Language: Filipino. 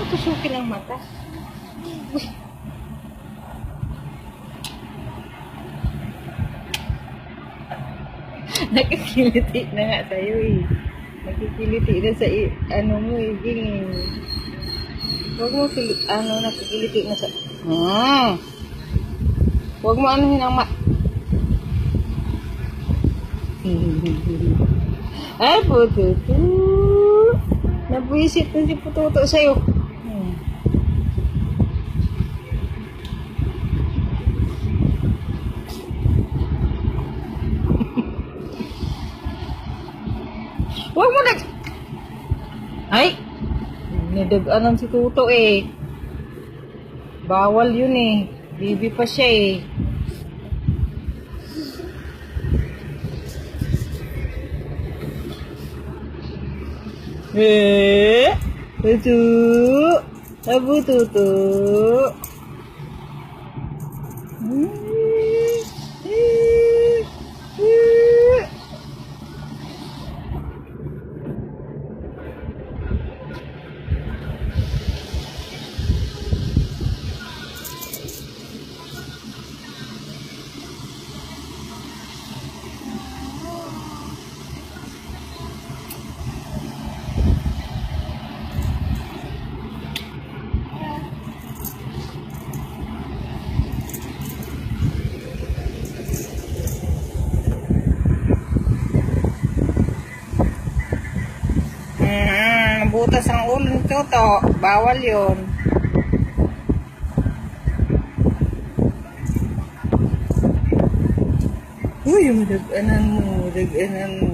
Tusukin ang mata. Uy. Nakikiliti na nga sa'yo eh. Nakikiliti na sa ano mo eh, Ging. Huwag mo nakikiliti na sa... Huwag mo anuhin ang Ay, pututo. Nabuisit na si pututo sa'yo. Huwag mo Ay! Nadaganan si Tuto eh. Bawal yun eh. Bibi pa siya eh. Tutu. Abu Tutu. Butas ang ulo ng Toto. Bawal yun. Uy, madaganan mo. Madaganan mo.